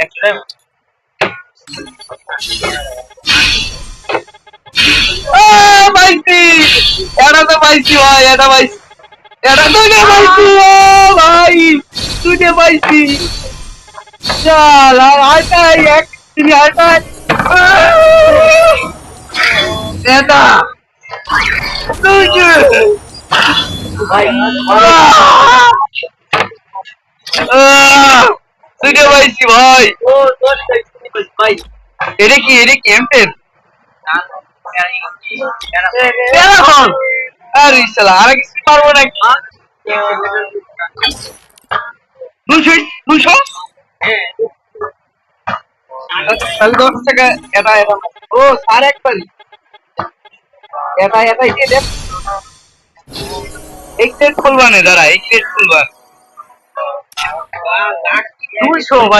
একটা পাইছি, এটা তো পাইছি ভাই, এটা পাইছি, এটা দুইটা পাইছি। ও ভাই দুইটা পাইছি। চল আর আটাই এক তিনি আটাই এটা দুইটা ভাই দুইটা পাইছি ভাই। ও তোর ভাই এটা কি এমটেন এখন আরে শালা আর কিছু পারবো না। 200 তাহলে 10 টাকা এটা এটা ও সার একবারই এটা এটা দিয়ে দেখ এক প্লেট ফুলবানে দাঁড়া এক প্লেট ফুলবান 200 ভাই।